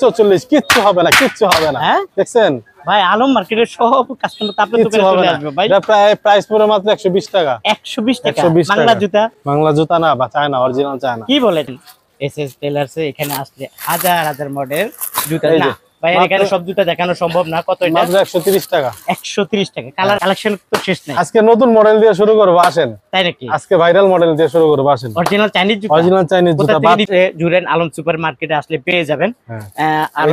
44 কিচ্ছু হবে না, কিচ্ছু হবে না। দেখছেন ভাই আলম মার্কেটের সব কাস্টমার তো আপনার দোকানে চলে আসবে ভাই। এটা প্রাইস পড়ে মাত্র 120 টাকা। 120 টাকা বাংলা জুতা? বাংলা জুতা না বা চায়না, অরিজিনাল চায়না। কি বলেন? এসএস টেলার্স এখানে আসলে হাজার হাজার মডেল জুতা না ভাই, এখানে সব জুতা দেখানো সম্ভব না। কত এটা? মাত্র 130 টাকা। 130 টাকা। কালার কালেকশন তো শেষ নাই। আজকে নতুন মডেল দিয়ে শুরু করব, আসেন। তাই নাকি? আজকে ভাইরাল মডেল দিয়ে শুরু করব, আসেন। অরিজিনাল চাইনিজ জুতা, অরিজিনাল চাইনিজ জুতা জুরেন আলম সুপার মার্কেটে আসলে পেয়ে যাবেন। আর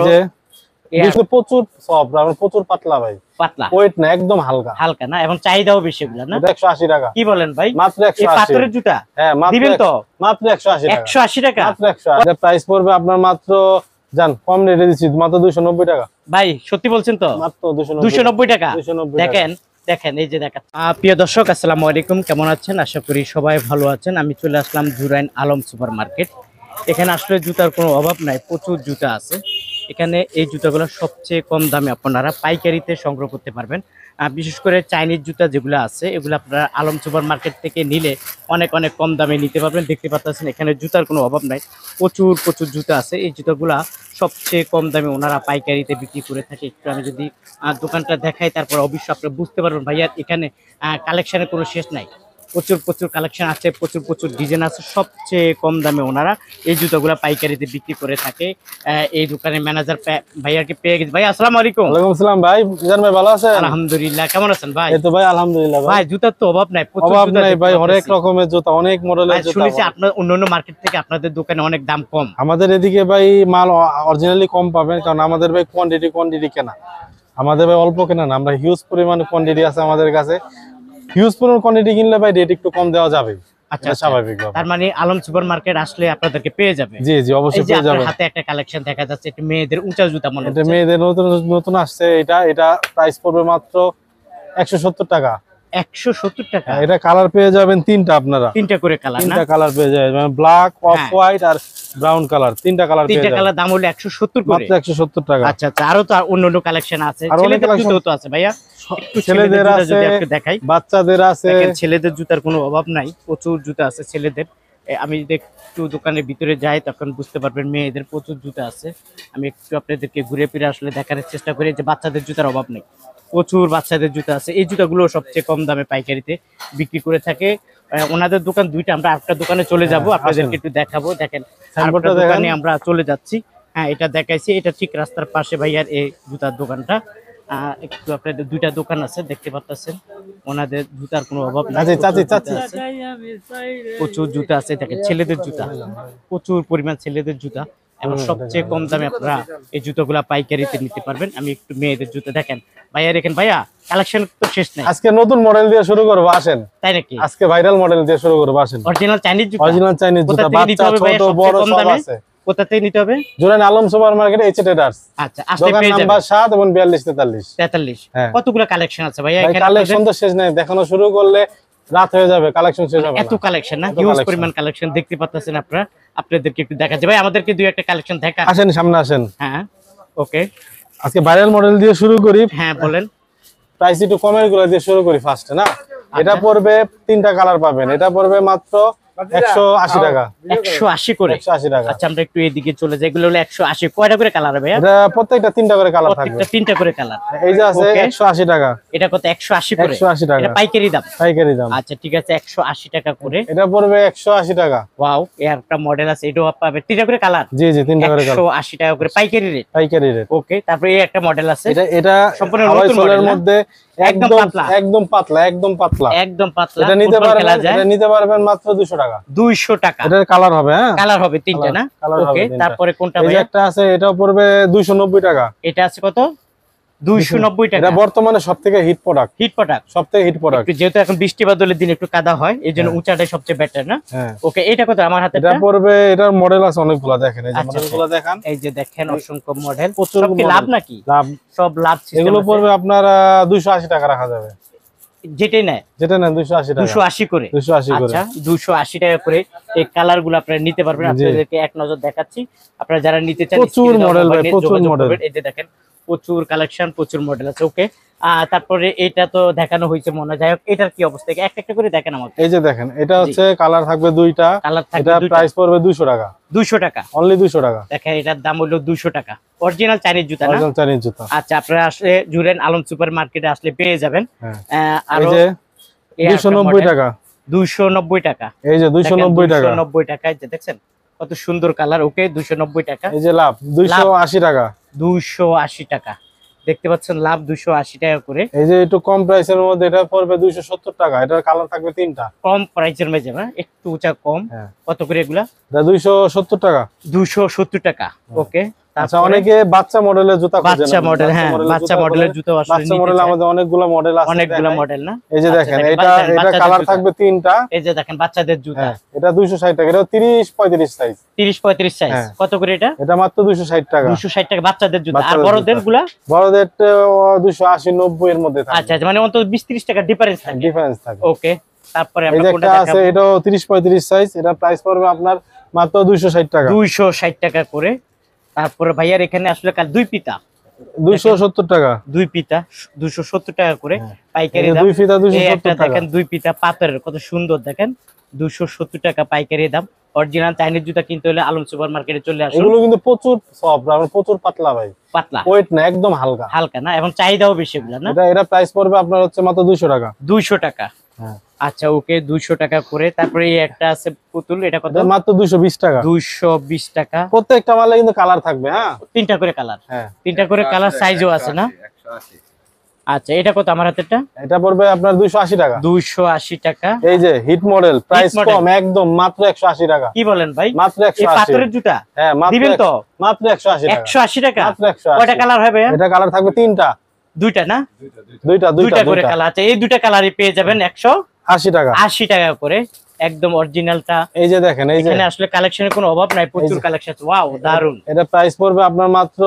এই যে প্রচুর সফট, আর প্রচুর পাতলা ভাই, পাতলা ওয়েট না, একদম হালকা হালকা না, এবং চাহিদাও বেশি এগুলা না। 180 টাকা। কি বলেন ভাই? মাত্র 180। এই পাথরের জুতা দিবেন তো? মাত্র 180 টাকা। 180 টাকা মাত্র 180। এটা প্রাইস পড়বে আপনার মাত্র, জান কম রেটে দিচ্ছি, মাত্র 290 টাকা। ভাই সত্যি বলছেন তো? মাত্র 290 টাকা। দেখেন দেখেন, এই যে দেখেন। প্রিয় দর্শক আসসালামু আলাইকুম, কেমন আছেন? আশা করি সবাই ভালো আছেন। আমি চলে আসলাম জুরাইন আলম সুপার মার্কেট। এখানে আসলে জুতার কোনো অভাব নাই, প্রচুর জুতা আছে এখানে। এই জুতাগুলো সবচেয়ে কম দামে আপনারা পাইকারিতে সংগ্রহ করতে পারবেন। বিশেষ করে চাইনিজ জুতা যেগুলো আছে এগুলো আপনারা আলম সুপার মার্কেট থেকে নিলে অনেক অনেক কম দামে নিতে পারবেন। দেখতে পাচ্ছেন এখানে জুতার কোনো অভাব নাই, প্রচুর প্রচুর জুতা আছে। এই জুতাগুলা সবচেয়ে কম দামে ওনারা পাইকারিতে বিক্রি করে থাকে। একটু আমি যদি দোকানটা দেখাই, তারপর অবশ্যই আপনারা বুঝতে পারবেন ভাইয়া এখানে কালেকশনের কোনো শেষ নাই। প্রচুর প্রচুর কালেকশন আছে, প্রচুর প্রচুর ডিজাইন আছে। সবচেয়ে কম দামে ওনারা এই জুতাগুলো পাইকারিতে বিক্রি করে থাকে। এই দোকানের ম্যানেজার ভাইয়াকে পেয়ে গেছি। ভাই আসসালামু আলাইকুম। ওয়ালাইকুম আসসালাম ভাই, মিজান ভাই ভালো আছেন? আলহামদুলিল্লাহ, কেমন আছেন ভাই? এই তো ভাই আলহামদুলিল্লাহ। ভাই জুতার তো অভাব নাই, প্রচুর জুতা নাই ভাই, অনেক রকমের জুতা, অনেক মডেলের জুতা। শুনেছি আপনার অন্যান্য মার্কেট থেকে আপনাদের দোকানে অনেক দাম কম। আমাদের এদিকে ভাই মাল অরিজিনালি কম পাবেন, কারণ আমাদের ভাই কোয়ান্টিটি কেনা, আমাদের ভাই অল্প কেনা না, আমরা হিউজ পরিমাণ কোয়ান্টিটি আছে আমাদের কাছে। হিউজ পরিমাণ কোয়ান্টিটি কিনলে ভাই রেট একটু কম দেওয়া যাবে। আচ্ছা, স্বাভাবিক। তার মানে আলম সুপার মার্কেট আসলে আপনাদেরকে পেয়ে যাবে। জি জি, অবশ্যই পেয়ে যাবে। হাতে একটা কালেকশন দেখা যাচ্ছে, একটু মেয়েদের উঁচা জুতা মনে হচ্ছে। এটা মেয়েদের নতুন নতুন আসছে। এটা প্রাইস পড়বে মাত্র 170 টাকা। 170 টাকা। এটা কালার পেয়ে যাবেন তিনটা, আপনারা তিনটা করে কালার, তিনটা কালার পেয়ে যাবেন, মানে ব্ল্যাক, অফ হোয়াইট আর ব্রাউন কালার, তিনটা কালার পেয়ে যাবেন। তিনটা কালার দাম হলো 170 করে, মাত্র 170 টাকা। আচ্ছা আচ্ছা, আরো তো অন্যান্য কালেকশন আছে। ছেলেদের জুতো তো আছে ভাইয়া, একটু ছেলেদের আছে, একটু দেখাই। বাচ্চাদের আছে, ছেলেদের জুতার কোনো অভাব নাই, প্রচুর জুতা আছে ছেলেদের। আমি যদি একটু দোকানের ভিতরে যাই তখন বুঝতে পারবেন মেয়েদের প্রচুর জুতা আছে। আমি একটু আপনাদেরকে ঘুরে ফিরে আসলে দেখার চেষ্টা করি যে বাচ্চাদের জুতার অভাব নেই, প্রচুর বাচ্চাদের জুতা আছে। এই জুতাগুলো সবচেয়ে কম দামে পাইকারিতে বিক্রি করে থাকে ওনাদের দোকান দুইটা। আমরা একটা দোকানে চলে যাব, আপনাদেরকে একটু দেখাবো। দেখেন দোকানে আমরা চলে যাচ্ছি। হ্যাঁ, এটা দেখাইছি, এটা ঠিক রাস্তার পাশে ভাইয়ার এই জুতার দোকানটা। একটু আপনাদের দুইটা দোকান আছে, দেখতে পাচ্ছেন ওনাদের জুতার কোনো অভাব নেই। প্রচুর জুতা আছে, দেখেন ছেলেদের জুতা, প্রচুর পরিমাণ ছেলেদের জুতা, এবং সবচেয়ে কম দামে আপনারা এই জুতোগুলা পাইকারিতে নিতে পারবেন। আমি একটু মেয়েদের জুতো দেখেন ভাইয়া, দেখেন ভাইয়া কালেকশন তো শেষ নাই। আজকে নতুন মডেল দিয়ে শুরু করব, আসেন। তাই নাকি? আজকে ভাইরাল মডেল দিয়ে শুরু করব, আসেন। অরিজিনাল চাইনিজ জুতা, অরিজিনাল চাইনিজ জুতা, বাচ্চা ছোট বড় সব আছে। কোথা থেকে নিতে হবে? Jurain Alam super market, H traders. আচ্ছা, আসলে পেয়ে যাবেন। নাম্বার 7 এবং 4243। কতগুলো কালেকশন আছে ভাইয়া এখানে? কালেকশন তো শেষ নাই, দেখানো শুরু করলে রাত হয়ে যাবে, কালেকশন শেষ হবে না। এত কালেকশন না, হিউজ পরিমাণ কালেকশন দেখতে পাচ্ছেন আপনারা। আপনাদেরকে একটু দেখাচ্ছি ভাই, আমাদেরকে দুই একটা কালেকশন দেখা। আসেন, সামনে আসেন। হ্যাঁ, ওকে। আজকে ভাইরাল মডেল দিয়ে শুরু করি। হ্যাঁ বলেন। প্রাইস একটু কমের গুলো দিয়ে শুরু করি ফার্স্টে, না? এটা পড়বে তিনটা কালার পাবেন, এটা পড়বে মাত্র 180 টাকা। 180 করে? 180 টাকা। আচ্ছা, আমরা একটু এদিকে চলে যাই। এগুলো হলো 180। কয়টা করে কালার হবে? এটা প্রত্যেকটা তিনটা করে কালার থাকবে। প্রত্যেকটা তিনটা করে কালার। এই যে আছে 180 টাকা। এটা কত? 180 করে? 180 টাকা। এটা পাইকারি দাম? পাইকারি দাম। আচ্ছা ঠিক আছে, 180 টাকা করে। এটা পড়বে 180 টাকা। ওয়াও, এর একটা মডেল আছে, এটাও পাবে তিনটা করে কালার। জি জি, তিনটা করে কালার। 180 টাকা করে পাইকারি রেট। পাইকারি রেট। ওকে, তারপরে এই একটা মডেল আছে। এটা সম্পূর্ণ নতুন মডেলের মধ্যে একদম পাতলা, একদম পাতলা, একদম পাতলা, একদম পাতলা। এটা নিতে পারবেন মাত্র 200 টাকা। 200 টাকা। এটার কালার হবে, হ্যাঁ কালার হবে তিনটা, না? ওকে, তারপরে কোনটা ভাই? এই যে একটা আছে, এটাও পড়বে 290 টাকা। এটা আছে কত? 290 টাকা। এটা বর্তমানে সবথেকে হিট প্রোডাক্ট। হিট প্রোডাক্ট, সবথেকে হিট প্রোডাক্ট। যেহেতু এখন বৃষ্টি বাদলের দিন একটু কাদা হয়, এইজন্য উঁচাটাই সবচেয়ে বেটার, না? ওকে, এটা কত? আমার হাতে এটা পড়বে, এটার মডেল আছে অনেকগুলো, দেখেন এই যে মডেলগুলো দেখেন। এই যে দেখেন অসংখ্য মডেল। সব কি লাভ নাকি? লাভ, সব লাভ সিস্টেম। এগুলো পড়বে আপনার 280 টাকা রাখা যাবে। যেটাই নেয় 280 টাকা। 280 করে? 280 করে। আচ্ছা, 280 টাকা করে এই কালার গুলো আপনারা নিতে পারবেন। আপনাদেরকে এক নজর দেখাচ্ছি, আপনারা যারা নিতে চান প্রচুর মডেল ভাই, প্রচুর মডেল। এই যে দেখেন প্রচুর কালেকশন, প্রচুর মডেল আছে। ওকে, তারপরে এটা তো দেখানো হয়েছে মনে হয়। যাই হোক, এটার কি অবস্থা একটা একটা করে দেখেন আমাকে। এই যে দেখেন, এটা হচ্ছে কালার থাকবে দুইটা, কালার থাকবে এটা দুইটা। প্রাইস পড়বে 200 টাকা। 200 টাকা, অনলি 200 টাকা। দেখেন এটার দাম হলো 200 টাকা। অরিজিনাল চাইনিজ জুতা না? অরিজিনাল চাইনিজ জুতা। আচ্ছা, আপনারা আসলে জুরেন আলম সুপার মার্কেটে আসলে পেয়ে যাবেন। এই যে 290 টাকা। 290 টাকা। এই যে 290 টাকা। 290 টাকায় যে দেখছেন কত সুন্দর কালার। ওকে, 290 টাকা। এই যে লাভ 280 টাকা। 280 টাকা, দেখতে পাচ্ছেন লাভ 280 টাকা করে। এই যে একটু কম প্রাইসের মধ্যে এটা পড়বে 270 টাকা। এটার কালার থাকবে তিনটা। কম প্রাইসের মধ্যে না, একটু উঁচা কম। কত করে এগুলা? এটা 270 টাকা। 270 টাকা। ওকে, আচ্ছা, অনেকে বাচ্চা মডেলের জুতা খোঁজে। বাচ্চা মডেল, হ্যাঁ বাচ্চা মডেলের জুতো আসলে বাচ্চা মডেল আমাদের অনেকগুলো মডেল আছে। অনেকগুলো মডেল না? এই যে দেখেন, এটা কালার থাকবে তিনটা। এই যে দেখেন বাচ্চাদের জুতা, এটা 260 টাকা। এটা 30-35 সাইজ। 30-35 সাইজ। কত করে এটা? এটা মাত্র 260 টাকা। 260 টাকা বাচ্চাদের জুতা। আর বড়দের গুলা? বড়দের 280-90 এর মধ্যে থাকে। আচ্ছা, মানে অন্তত 20-30 টাকা ডিফারেন্স থাকে। ওকে, তারপরে আমরা কোনটা দেখাবো? আছে এটাও 30-35 সাইজ। এটা প্রাইস পড়বে আপনার মাত্র 260 টাকা। 260 টাকা করে। তারপরে ভাইয়ার এখানে আসলে কাল দুই পিতা 270 টাকা। দুই পিতা 270 টাকা করে পাইকারি দাম। দুই পিতা 270 টাকা। দেখেন দুই পিতা পাথরের কত সুন্দর, দেখেন 270 টাকা পাইকারি দাম। অরিজিনাল চাইনিজ জুতা কিনতে হলে আলম সুপার মার্কেটে চলে আসুন। এগুলো কিন্তু প্রচুর সফট, আর প্রচুর পাতলা ভাই। পাতলা, ওয়েট না, একদম হালকা। হালকা না, এবং চাহিদাও বেশি এগুলা না? এটা প্রাইস পড়বে আপনার হচ্ছে মাত্র 200 টাকা। 200 টাকা। আচ্ছা, ওকে, 200 টাকা করে। তারপরে এই একটা আছে পুতুল, এটা কত? মাত্র 220 টাকা। 220 টাকা। প্রত্যেকটা মালে কিন্তু কালার থাকবে। তিনটা করে কালার। তিনটা করে কালার, সাইজও আছে না? 180। আচ্ছা, এটা কত আমার হাতেরটা? এটা পড়বে আপনার 280 টাকা। 280 টাকা। এই যে হিট মডেল, প্রাইস কম একদম, মাত্র 180 টাকা। কি বলেন ভাই? মাত্র 180। এই পাথরের জুতা দিবেন তো? মাত্র 180 টাকা। 180 টাকা। মাত্র 180। কয়টা কালার হবে? এটা কালার থাকবে তিনটা। দুইটা না? দুইটা করে কালার আছে। এই দুইটা কালারই পেয়ে যাবেন 180 টাকা। 80 টাকা করে, একদম অরিজিনালটা। এই যে দেখেন, এই যে এখানে আসলে কালেকশনের কোনো অভাব নাই, প্রচুর কালেকশন আছে। ওয়াও, দারুন। এটা প্রাইস পড়বে আপনার মাত্র,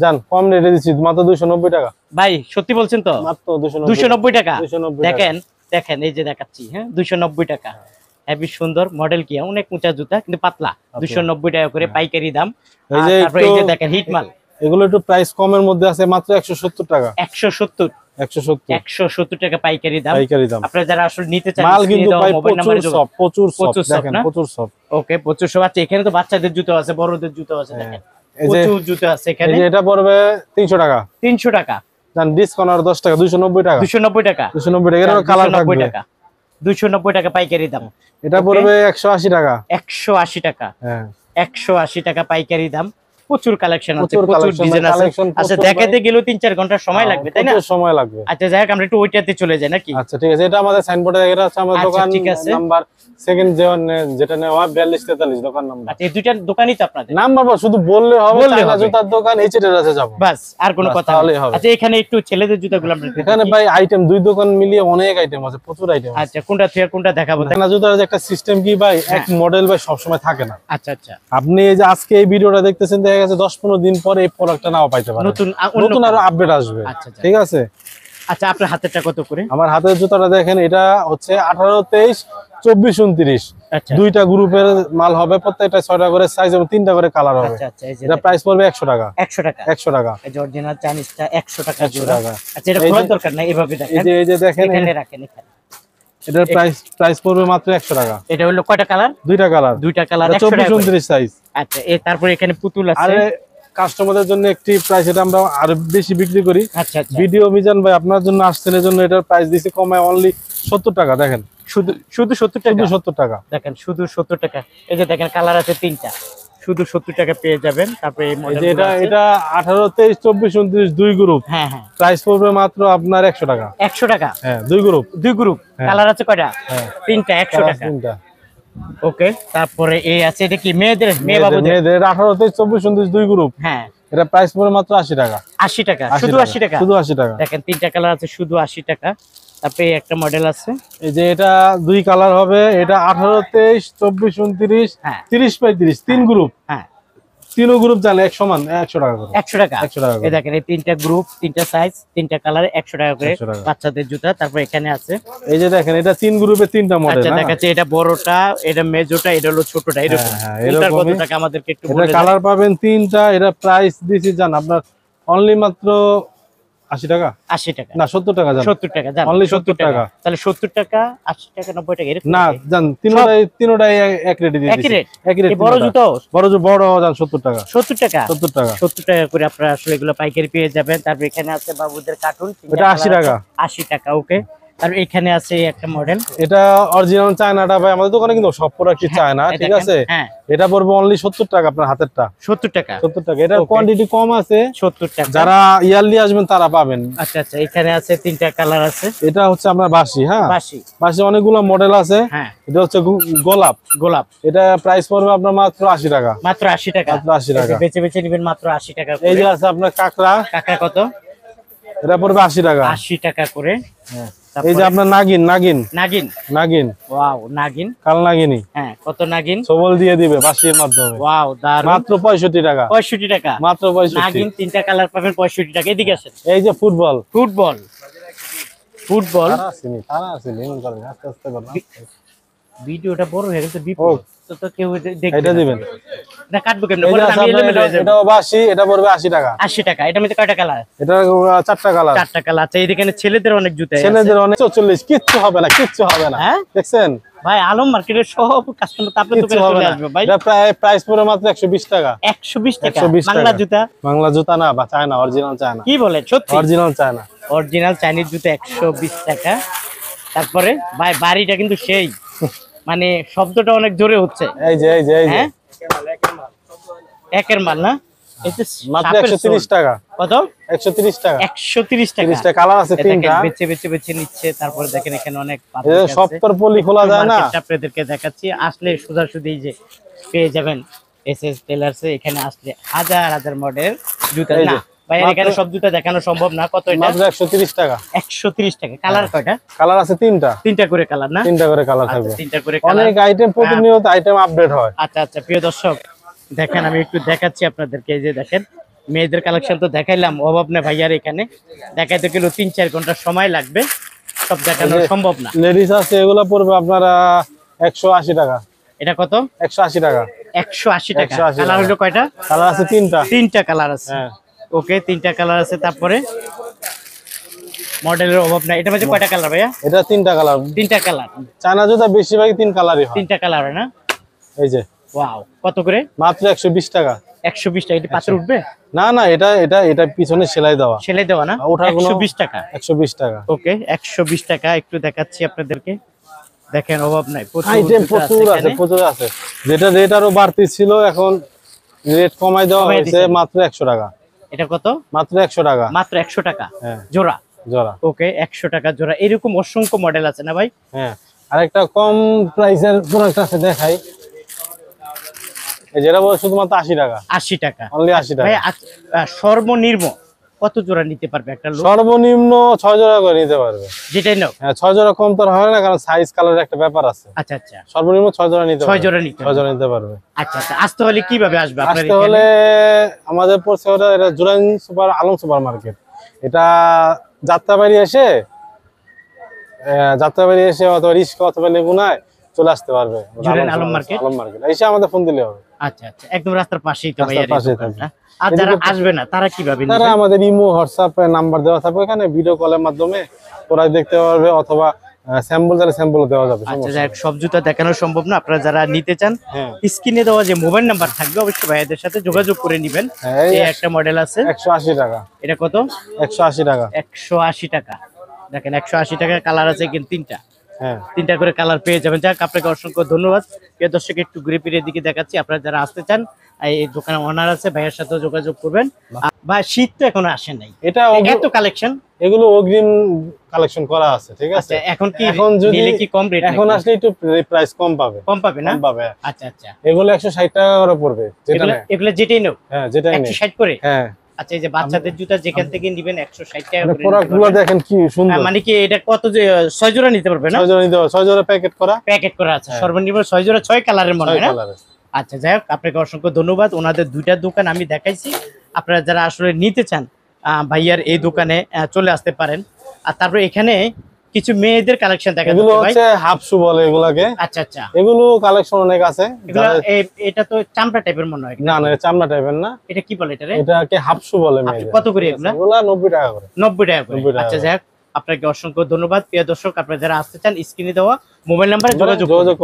জান কম রেটে দিচ্ছি, মাত্র 290 টাকা। ভাই সত্যি বলছেন তো? মাত্র 290 টাকা। 290 দেখেন দেখেন, এই যে দেখাচ্ছি, 290 টাকা। হেভি সুন্দর মডেল, কি অনেক উঁচা জুতা কিন্তু পাতলা। 290 টাকা করে পাইকারি দাম। তারপরে এই যে দেখেন হিটমাল, এগুলো একটু প্রাইস কমের মধ্যে আছে, মাত্র 170 টাকা। 170 টাকা পাইকারি দাম। আপনারা যারা আসলে নিতে চান, মাল কিন্তু ভাই প্রচুর সফট, দেখেন প্রচুর সফট। ওকে, প্রচুর সফট আছে। এখানে তো বাচ্চাদের জুতো আছে, বড়দের জুতো আছে, দেখেন প্রচুর জুতো আছে এখানে। এই যে এটা পড়বে 300 টাকা। 300 টাকা। জান ডিসকাউন্ট আর 10 টাকা, 290 টাকা। 290 টাকা। 290 টাকা। এর কালার থাকবে 290 টাকা পাইকারি দাম। এটা পড়বে 180 টাকা। 180 টাকা। 180 টাকা পাইকারি দাম। প্রচুর কালেকশন আছে, প্রচুর ডিজাইন আছে। আচ্ছা, দেখাতে গেলেও 3-4 ঘন্টা সময় লাগবে, তাই না? সময় লাগবে। আচ্ছা, যাই হোক, আমরা একটু ওইটাতে চলে যাই নাকি? আচ্ছা, ঠিক আছে। এটা আমাদের সাইনবোর্ডে, এটা হচ্ছে আমাদের দোকান নাম্বার, সেকেন্ড যেটা নেওয়া 4243 দোকান নাম্বার। আচ্ছা, এই দুইটা দোকানই তো আপনাদের নাম্বার? শুধু বললে হবে, চায়না জুতার দোকান, এই চেটের কাছে যাব, বাস, আর কোনো কথা নেই। আচ্ছা, এখানে একটু ছেলেদের জুতাগুলো আমরা এখানে ভাই আইটেম, দুই দোকান মিলিয়ে অনেক আইটেম আছে, প্রচুর আইটেম আছে। আচ্ছা, কোনটা থেকে কোনটা দেখাবো? চায়না জুতার যে একটা সিস্টেম কি ভাই, এক মডেল ভাই সব সময় থাকে না। আচ্ছা আচ্ছা, আপনি এই যে আজকে এই ভিডিওটা দেখতেছেন, দেখা গেছে 10-15 দিন পরে এই প্রোডাক্টটা নাও পাইতে পারেন, নতুন আরো আপডেট আসবে। ঠিক আছে। আচ্ছা, আপনার হাতেরটা কত করে? আমার হাতের জুতাটা দেখেন, এটা হচ্ছে 18, 23, 24, 29 দুইটা গ্রুপের মাল হবে, প্রত্যেকটা 6টা করে সাইজ এবং 3টা করে কালার হবে। এটা প্রাইস পড়বে 100 টাকা। 100 টাকা। 100 টাকা। এই যে অরিজিনাল চাইনিজটা 100 টাকা জোড়া। আচ্ছা, এটা খোলার দরকার নাই, এভাবে দেখেন। এই যে দেখেন, এখানে রাখেন, এখানে। এটার প্রাইস পড়বে মাত্র 100 টাকা। এটা হলো কয়টা কালার? দুইটা কালার। 100 টাকা। 24-29 সাইজ। আচ্ছা, তারপরে এখানে পুতুল আছে। আরে কাস্টমারদের জন্য একটি প্রাইস, এটা আমরা আরো বেশি বিক্রি করি। আচ্ছা আচ্ছা, ভিডিও মিজান ভাই আপনার জন্য আসছেন, এর জন্য এটার প্রাইস দিছি কমায় অনলি 70 টাকা। দেখেন, শুধু 70 টাকা। 70 টাকা। দেখেন, শুধু 70 টাকা। এই যে দেখেন, কালার আছে 3টা, শুধু 70 টাকা পেয়ে যাবেন। তারপরে এই মডেল, এটা 18, 23, 24, 29 দুই গ্রুপ। হ্যাঁ হ্যাঁ, প্রাইস পড়বে মাত্র আপনার 100 টাকা। 100 টাকা। হ্যাঁ, দুই গ্রুপ। কালার আছে কয়টা? 3টা, 100 টাকা। ওকে, তারপরে এই আছে, এটা কি মেয়েদের, মেয়ে বাবুদের? 18, 23, 24, 29 দুই গ্রুপ। হ্যাঁ, এটা প্রাইস পড়বে মাত্র 80 টাকা। 80 টাকা, শুধু 80 টাকা। শুধু 80 টাকা। দেখেন, 3টা কালার আছে, শুধু 80 টাকা। তারপরে একটা মডেল আছে, এই যে এটা দুই কালার হবে, এটা 18, 23, 24, 29, 30, 35 তিন গ্রুপ। হ্যাঁ, তিনও গ্রুপ জানে এক সমান 100 টাকা করে। 100 টাকা। 100 টাকা। এই দেখেন, এই 3টা গ্রুপ, 3টা সাইজ, 3টা কালার, 100 টাকা করে বাচ্চাদের জুতা। তারপর এখানে আছে, এই যে দেখেন, এটা তিন গ্রুপে 3টা মডেল। আচ্ছা, দেখাচ্ছে, এটা বড়টা, এটা মেজোটা, এটা হলো ছোটটা, এরকম। এটার কত টাকা আমাদেরকে একটু বলে দেন। কালার পাবেন 3টা, এটা প্রাইস দিছি জান আপনার অনলি মাত্র 80 টাকা, 80 টাকা না 70 টাকা জান, 70 টাকা জান, অনলি 70 টাকা। তাহলে 70 টাকা 80 টাকা 90 টাকা এরকম না জান, তিনটাই এক রেটে দিয়ে একই দিছি, রেট। একই রেট। এই বড় জুতো বড় জান 70 টাকা, 70 টাকা 70 টাকা। 70 টাকা করে আপনারা আসলে এগুলো পাইকারি পেয়ে যাবেন। তারপর এখানে আছে বাবুদের কার্টুন, এটা 80 টাকা। 80 টাকা ওকে। আর এখানে আছে একটা মডেল, এটা অরিজিনাল চায়নাটা ভাই, আমাদের দোকানে কিন্তু সব প্রোডাক্টই চায়না, ঠিক আছে। হ্যাঁ এটা পড়বে অনলি 70 টাকা, আপনার হাতেরটা 70 টাকা 70 টাকা। এটার Okay. কোয়ান্টিটি কম আছে, 70 টাকা। যারা ইয়ারলি আসবেন তারা পাবেন। আচ্ছা আচ্ছা, এখানে আছে 3টা কালার আছে। এটা হচ্ছে আপনার বাসি, হ্যাঁ বাসি, বাসি অনেকগুলো মডেল আছে। হ্যাঁ এটা হচ্ছে গোলাপ, গোলাপ, এটা প্রাইস পড়বে আপনার মাত্র 80 টাকা, মাত্র 80 টাকা। মাত্র 80 টাকা। বেচে বেচে নেবেন মাত্র 80 টাকা করে। এই যে আছে আপনার কাকড়া, কাকা কত? এটা পড়বে 80 টাকা। 80 টাকা করে। এই যে আপনার নাগিন, নাগিন, নাগিন ওয়াও নাগিন, কাল নাগিনী, হ্যাঁ কত নাগিন? সবল দিয়ে দিবে বাসির মাধ্যমে, ওয়াও দারুন, মাত্র 65 টাকা, 65 টাকা মাত্র 65। নাগিন 3টা কালার পাবেন 65 টাকা। এদিকে আসেন, এই যে ফুটবল, ফুটবল, ফুটবল তারা আসেনি এমন করেন, আস্তে আস্তে করেন। ভিডিওটা বড় হয়ে গেছে, ও। বিপদ তো কেউ দেখবে এটা না। দিবেন। না কাটবো কেমনে? এই যে বলেন, আছে আমি আপনার এলোমেলো হয়ে যাবে। এটাও বাসি, এটা পড়বে 80 টাকা। 80 টাকা। এটার মধ্যে কয়টা কালার? এটা 4টা কালার। 4টা কালার আছে। এইদিকে ছেলেদের অনেক জুতা আছে। ছেলেদের অনেক 44, কিচ্ছু হবে না, কিচ্ছু হবে না, হ্যাঁ? দেখছেন? ভাই আলম মার্কেটের সব কাস্টমার তো আপনার কিচ্ছু দোকানে হবে চলে না। আসবে ভাই। এটা প্রাইস পড়বে মাত্র 120 টাকা। 120 টাকা 120 বাংলা টাকা। জুতা? বাংলা জুতা না, বা চায়না, অরিজিনাল চায়না, কি বলে সত্যি? Original China. অরিজিনাল চাইনিজ জুতা 120 টাকা। তারপরে ভাই বাড়িটা কিন্তু সেই, মানে শব্দটা অনেক জোরে হচ্ছে। এই যে হ্যাঁ একের মাল না? এই যে মাত্র সাপের 130 সোল। টাকা, কত? 130 টাকা। 130 টাকা। 30 টাকা, কালার আছে এই দেখেন, 3টা। বেছে বেছে বেছে নিচ্ছে। তারপরে দেখেন এখানে অনেক এই পাবলিক যে আছে। সব তোর পলি খোলা যায় না। মার্কেটটা আপনাদেরকে দেখাচ্ছি, আসলে সোজাসুজি যে পেয়ে যাবেন এসএস টেলার্সে। এখানে আসলে হাজার হাজার মডেল জুতা। এই যে, না ভাই এখানে সব জুতা দেখানো সম্ভব না। কত এটা? মাত্র 130 টাকা। 130 টাকা। কালার কয়টা? কালার আছে 3টা, 3টা করে কালার না? 3টা করে কালার আচ্ছা, থাকবে। 3টা করে কালার। অনেক আইটেম, প্রতিনিয়ত আইটেম আপডেট হয়। আচ্ছা আচ্ছা, প্রিয় দর্শক দেখেন, আমি একটু দেখাচ্ছি আপনাদেরকে। এই যে দেখেন মেয়েদের কালেকশন তো দেখাইলাম, অভাব নেই ভাইয়ার এখানে। দেখাইতে গেলেও 3-4 ঘন্টা সময় লাগবে, সব দেখানো সম্ভব না। লেডিস আছে, এগুলো পড়বে আপনারা 180 টাকা। এটা কত? 180 টাকা। 180 টাকা। 180 কালার হলো কয়টা? কালার আছে 3টা। 3টা কালার আছে। হ্যাঁ, ওকে 3টা কালার আছে। তারপরে মডেলের অভাব নাই। এটা মধ্যে কয়টা কালার ভাইয়া? এটা 3টা কালার। 3টা কালার। চায়না জুতা বেশিরভাগই 3 কালারই হয়। 3টা কালার হয় না? এই যে ওয়াও, কত করে? মাত্র 120 টাকা। 120 টাকা। এটা পাথর উঠবে? না না, এটা পিছনে সেলাই দেওয়া, সেলাই দেওয়া না? ওঠার কোনো- 120 টাকা। 120 টাকা। ওকে 120 টাকা। একটু দেখাচ্ছি আপনাদেরকে, দেখেন অভাব নাই, আইটেম জুতা প্রচুর আছে, এখানে। প্রচুর আছে। যেটা রেট আরো বাড়তি ছিল, এখন রেট কমাই দেওয়া কমাই হয়েছে, দিছেন। মাত্র 100 টাকা। এটা কত? মাত্র 100 টাকা। মাত্র 100 টাকা হ্যাঁ, জোড়া। জোড়া। ওকে 100 টাকা জোড়া। এরকম অসংখ্য মডেল আছে না ভাই? হ্যাঁ, আরেকটা কম প্রাইসের প্রোডাক্ট আছে, দেখাই। এই যেটা বলে শুধুমাত্র 80 টাকা, 80 টাকা। অনলি 80 ভাই টাকা। সর্বনিম্ন কত জোড়া নিতে পারবে একটা লোক? সর্বনিম্ন 6 জোড়া করে নিতে পারবে। যেটাই নাও। হ্যাঁ, 6 জোড়া কম তো আর হয় না, কারণ সাইজ কালারের একটা ব্যাপার আছে। আচ্ছা আচ্ছা, সর্বনিম্ন 6 জোড়া নিতে 6 পারবে। জোড়া নিতে 6 জোড়া নিতে পারবে। আচ্ছা আচ্ছা, আসতে হলে কিভাবে আসবে আপনার আসতে হলে আমাদের পড়ছে ওটা, এটা Jurain super Alam super market. এটা যাত্রাবাড়ি এসে অথবা রিস্কা অথবা লেগুনায় চলে আসতে পারবে। জুরাইন আলম মার্কেট? আলম মার্কেট এসে আমাদের ফোন দিলে হবে। আচ্ছা আচ্ছা, একদম রাস্তার পাশেই তো ভাই। রাস্তার পাশেই থাকবে। আর যারা আসবে না তারা কিভাবে তারা নেবে? আমাদের ইমো হোয়াটসঅ্যাপ নাম্বার দেওয়া থাকবে, এখানে ভিডিও কলের মাধ্যমে ওরা দেখতে পারবে, অথবা স্যাম্পল যারা স্যাম্পল দেওয়া যাবে। আচ্ছা, যাই হোক, সব জুতা দেখানো সম্ভব না। আপনারা যারা নিতে চান, হ্যাঁ, স্ক্রিনে দেওয়া যে মোবাইল নাম্বার থাকবে, অবশ্যই ভাইয়াদের সাথে যোগাযোগ করে নেবেন। হ্যাঁ, এই একটা মডেল আছে, 180 টাকা। এটা কত? 180 টাকা। 180 টাকা। দেখেন 180 টাকা। কালার আছে কিন্তু 3টা, হ্যাঁ, 3টা করে কালার পেয়ে যাবেন। যাক, আপনাকে অসংখ্য ধন্যবাদ। প্রিয় দর্শক, একটু ঘুরে ফিরে দিকে দেখাচ্ছি। আপনারা যারা আসতে চান, এই দোকানে ওনার আছে, ভাইয়ের সাথে যোগাযোগ করবেন। ভাই শীত তো এখনো আসে নাই, এটা এত কালেকশন। এগুলো অগ্রিম কালেকশন করা আছে, ঠিক আছে। আচ্ছা, এখন কি এখন যদি নিলে কি কম রেট? এখন আসলে একটু প্রাইস কম পাবে। কম পাবে না? কম পাবে। আচ্ছা আচ্ছা, এগুলো 160 টাকা করে পড়বে, যেটা নেয়। এগুলো যেটাই নাও হ্যাঁ, যেটাই নেয়। 160 করে? হ্যাঁ, আচ্ছা, এই যে বাচ্চাদের জুতা যেখান থেকে নিবেন 160 টাকা করে প্রোডাক্ট নিতে গুলো পারবেন। দেখেন কি সুন্দর। মানে কি এটা কত যে 6 জোড়া নিতে পারবে না? 6 জোড়া নিতে হবে, 6 জোড়া প্যাকেট করা, প্যাকেট করা আছে, হ্যাঁ। সর্বনিম্ন 6 জোড়া, 6 কালারের মনে 6 হয় না? কালারের। আচ্ছা, যাই হোক, আপনাকে অসংখ্য ধন্যবাদ। ওনাদের 2টা দোকান আমি দেখাইছি। আপনারা যারা আসলে নিতে চান, ভাইয়ার এই দোকানে চলে আসতে পারেন। আর তারপরে এখানে কিছু মেয়েদের কালেকশন দেখা এগুলো যাচ্ছে ভাই। হচ্ছে হাফ শু বলে এগুলাকে। আচ্ছা আচ্ছা, এগুলো কালেকশন অনেক আছে। এগুলো এটা তো চামড়া টাইপের মনে হয়। না না, এটা চামড়া টাইপের না, এটা কি বলে এটা রে? এটাকে হাফ শু বলে মেয়েদের। কত করে এগুলা? এগুলা 90 টাকা করে। 90 টাকা করে। 90 টাকা আচ্ছা করে। যাক, আপনাকে অসংখ্য ধন্যবাদ। প্রিয় দর্শক, আপনারা যারা আসতে চান স্ক্রিনে দেওয়া মোবাইল নাম্বারে যোগাযোগ করুন।